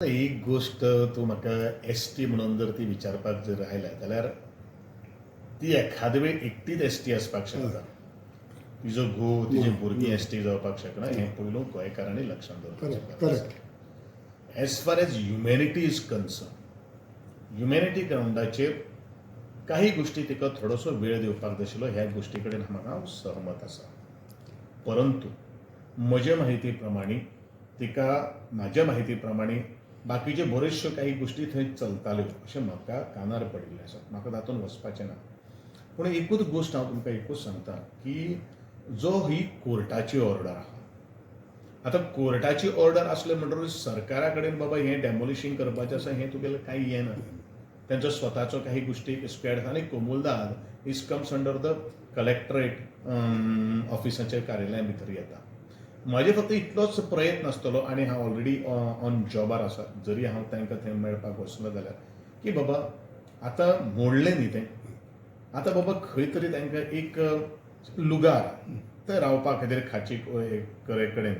एक गोष्ट तूं म्हाका एसटी म्हणून जर ती विचारपाक जर आयल्या जाल्यार ती एखादे वेळ एकटीच एसटी आसपाक शकता. तिजो घोव तिजी भुरगीं एसटी जावपाक शकना हें पयलू गोंयकारांनी लक्षांत दवरपाचें. Correct. As far as humanity is concerned, humanity ग्राउंडाचेर काही गोष्टी तिका थोडोसो वेळ दिवपाक जाय आशिल्लो, ह्या गोष्टी कडेन हांव सहमत आसा. परंतु म्हजे माहिती प्रमाणे तिका म्हाज्या माहिती प्रमाणे बाकीचे बऱ्योचश्यो काही गोष्टी थंय चलताल्यो अशें म्हाका कानार पडिल्लें आसा. म्हाका तातूंत वचपाचें ना. पूण एकूच गोश्ट हांव तुमकां एकूच सांगता की जो ही कोर्टाची ऑर्डर आहा, आतां कोर्टाची ऑर्डर आसले म्हणटकूच सरकारा कडेन बाबा हें डॅमोलिशींग करपाचें आसा हें तुगेलें कांय येना. त्यांचो स्वताचो काही गोष्टी स्क्वेड आनी कोमुलदाद is comes under the collectorate ऑफिसाच्या कार्यालया भितर येता. म्हाजे फक्त इतलोच प्रयत्न आसतलो आनी हांव ऑलरेडी ऑन जॉबार आसा, जरी हांव तांकां थंय मेळपाक वचलो जाल्यार की बाबा आतां मोडलें न्ही तें, आतां बाबा खंय तरी तांकां एक लुगार थंय रावपा खातीर खाची कडेन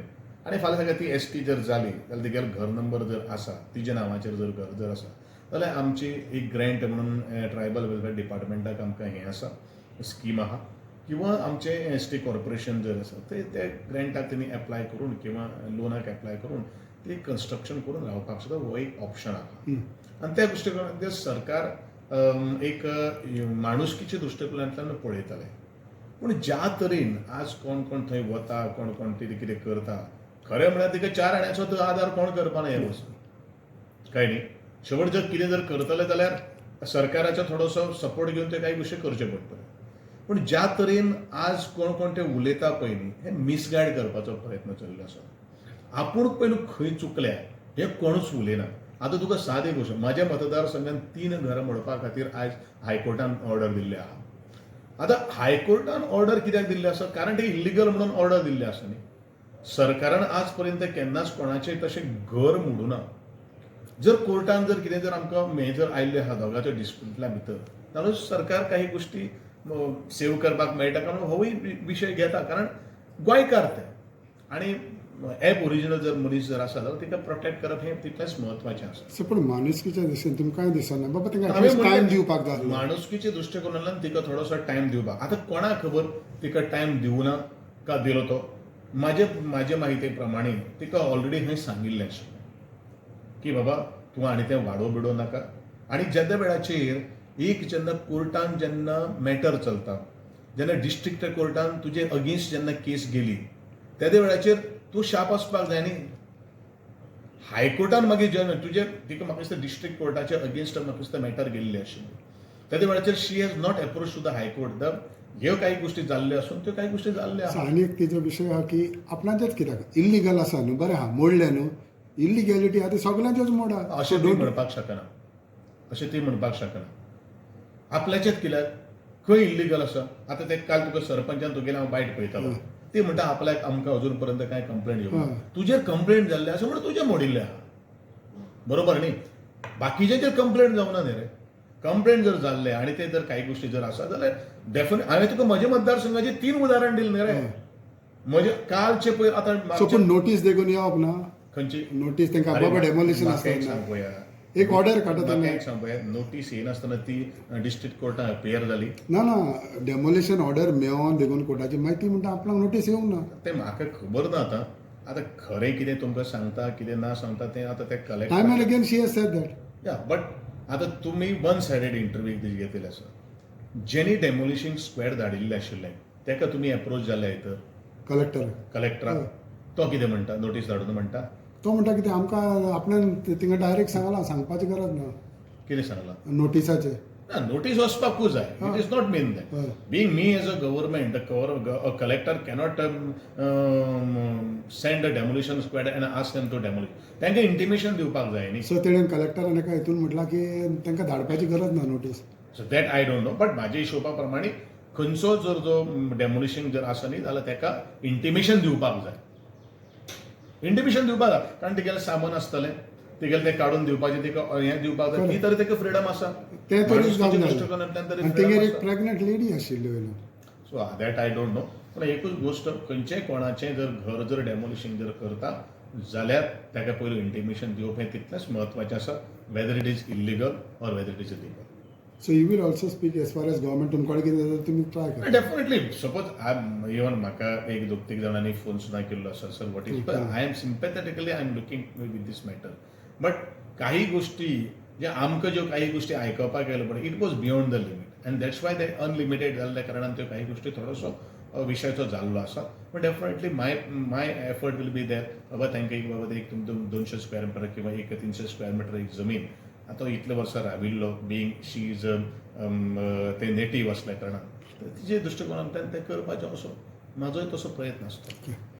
आनी फाल्यां ताका ती एसटी जर जाली जाल्यार तिगेलो घर नंबर जर आसा, तिच्या नांवाचेर जर घर जर आसा जाल्यार आमची एक ग्रँट म्हणून ट्रायबल वेलफेअर डिपार्टमेंटाक आमकां हें आसा, स्कीम आहा, किंवा आमचे एसटी कॉर्पोरेशन जर आसा ते ग्रँटाक तेणी एप्लाय करून किंवा लोनाक एप्लाय करून ते कन्स्ट्रक्शन करून रावपाक सुद्दां हो एक ऑप्शन आहा. आनी त्या गोश्टी ते सरकार एक माणुसकीच्या दृश्टिकोनांतल्यान पळयतालें. पूण ज्या तरेन आज कोण कोण थंय वता, कोण कोण कितें करता, खरें म्हळ्यार तिका 4 आण्याचो आदार कोण करपाना हे वचून, काय न्ही. शेवट जर कितें जर करतले जाल्यार सरकाराचो थोडोसो सपोर्ट घेवन ते कांय गोश्टी करचे पडटले. पूण ज्या तरेन आज कोण कोण ते उलयता पळय न्ही, हे मिसगायड करपाचो प्रयत्न चल्लो आसा. आपूण पयलू खंय चुकल्या हें कोणूच उलयना. आतां तुका सादी गोश्ट, म्हाज्या मतदारसंघात 3 घरां मोडपा खातीर आयज हायकोर्टान ऑर्डर दिल्ली आहा. आतां हायकोर्टान ऑर्डर कित्याक दिल्ली आसा? कारण ते इल्लिगल म्हणून ऑर्डर दिल्ली आसा न्ही. सरकारान आज पर्यंत केन्नाच कोणाचें तशें घर मोडूना. जर कोर्टान जर कितें जर आमकां हें जर आयिल्लें आहा दोगांच्या डिस्प्युटल्या भितर जाल्यार सरकार काही गोश्टी सेव करपाक मेळटा, कारण होवूय विशय घेता, कारण गोंयकार ते आनी एप ओरिजिनल जर मनीस जर आसा जाल्यार तिका प्रोटेक्ट करप हें तितलेंच म्हत्वाचें आसा. पूण माणुसकीच्या दिशेन तुमकां कांय दिसना बाबा तांकां टायम दिवपाक जाय. माणुसकीच्या दृश्टिकोनांतल्यान तिका थोडोसो टायम दिवपाक, आतां कोणाक खबर तिका टायम दिवना का दिलो तो. म्हाजे माहिती प्रमाणे तिका ऑलरेडी हांवें सांगिल्लें आशिल्लें की बाबा तूं आनी तें वाडो बिडो नाका. आनी जेन्ना वेळाचेर एक जेन्ना कोर्टान जेन्ना मॅटर चलता, जेन्ना डिस्ट्रिक्ट कोर्टान तुजे अगेन्स्ट जेन्ना केस गेली, त्या वेळाचेर तूं शाप आसपाक जाय न्ही. हायकोर्टान मागीर जेन्ना तुजे तिका म्हाका दिसता डिस्ट्रिक्ट कोर्टाच्या अगेन्स्ट म्हाका दिसता मॅटर गेल्ली आशिल्ली, त्या वेळाचेर she has not approach to the high court. ह्यो काही गोश्टी जाल्ल्यो आसून त्यो काही गोश्टी जाल्ल्यो आसा. आनी एक तिजो विशय आहा की आपणाचेच कित्याक इल्लिगल आसा न्हू, बरें आहा मोडलें न्हू, इल्लिगॅलिटी आहा ती सगळ्यांचेच मोडा अशें ती म्हणपाक शकना, अशें ती म्हणपाक शकना. आपल्याचेच कित्याक खंय इल्लिगल आसा. आतां ते काल तुका सरपंचान तुगेलें हांव बायट पळयतालो, ती म्हणटा आपल्याक आमकां अजून पर्यंत कांय कंप्लेंट येवना. तुजेर कंप्लेंट जाल्ले आसा म्हणून तुजें मोडिल्लें आहा, बरोबर न्ही. बाकीच्यांचेर कंप्लेंट जावना न्ही रे. कंप्लेंट जर जाल्ले आनी ते जर काही गोश्टी जर आसा जाल्यार डेफिनेट हांवें तुका म्हज्या मतदारसंघाचे 3 उदाहरण दिलें न्ही रे. म्हजे कालचे पळय आतां पूण नोटीस देगून येवप ना. खंयची नोटीस तांकां बाबा डेमोलिशन आसता एक ऑर्डर काडटा नोटीस येनासतना ती डिस्ट्रिक्ट कोर्टान अपियर जाली ना ना डेमोलिशन ऑर्डर मेळोन देखून कोर्टाची माहिती म्हणटा आपणाक नोटीस येवंक ना. ते म्हाका खबर ना. आतां खरें कितें तुमकां सांगता कितें ना सांगता तें आतां ते collect time end again she has sed that. या बट आतां तुमी वन सायडेड इंटरव्यू घेतिल्ले आसा. जेनी डेमोलिशिंग स्क्वेड धाडिल्लें आशिल्लें तेका तुमी अप्रोच जाले तर कलेक्टराक तो कितें म्हणटा, नोटीस धाडून म्हणटा. तो म्हणटा कितें आमकां आपल्यान थिंगा डायरेक्ट सांगलां, सांगपाची गरज ना. कितें सांगलां नोटिसाचें ना. नोटीस वचपाकूच जाय. It is not mean that being me as a government a collector cannot send a demolition squad and ask them to demolish. तांकां इंटिमेशन दिवपाक जाय न्ही. सो तेणेन कलेक्टरान एका हितून म्हटलां की तांकां धाडपाची गरज ना notice. So that I don't know. But म्हाज्या हिशोबा प्रमाणे खंयचो जर जो डेमोलिशिंग जर आसा न्ही जाल्यार ताका इंटिमेशन दिवपाक जाय. इंटिमेशन दिवपाक जाय कारण तिगेलें सामान आसतलें, तिगेलें तें काडून दिवपाचें, तिका हें दिवपाक जाय. ती तरी ताका फ्रिडम आसा. ते तरी दृश्टिकोनांतल्यान एक प्रेग्नंट लेडी आशिल्ली वयलो. So that I don't know. पूण एकूच गोश्ट खंयचेय कोणाचें जर घर जर डेमोलिशिंग जर करता जाल्यार ताका पयलीं इंटिमेशन दिवप हें तितलेंच म्हत्वाचें आसा whether it is illegal or whether it is illegal. So you will also speak as far as government तुमचे कडेन कितें जाता तुमी ट्राय करा. डेफिनेटली सपोज इवन म्हाका एक दोग तीग जाणांनी फोन सुद्दां केल्लो आसा sir what is I am sympathetically I am looking with these matter but काही गोष्टी जे आमकां ज्यो काही गोष्टी आयकपाक गेलो पण it was beyond the limit and that's why ते अनलिमिटेड जाल्ल्या कारणान त्यो काही गोष्टी थोडोसो विशयाचो जाल्लो आसा but definitely my effort will be there बाबा तांकां एक बाबा एक 200 स्क्वेअर मिटर किंवा 300 स्क्वेअर मिटर एक जमीन आतां इतले वर्सां राविल्लो बिंग शी इज ते नेटीव असल्या कारणान तिजे दृश्टिकोनांतल्यान ते करपाचें असो म्हाजोय तसो प्रयत्न आसता.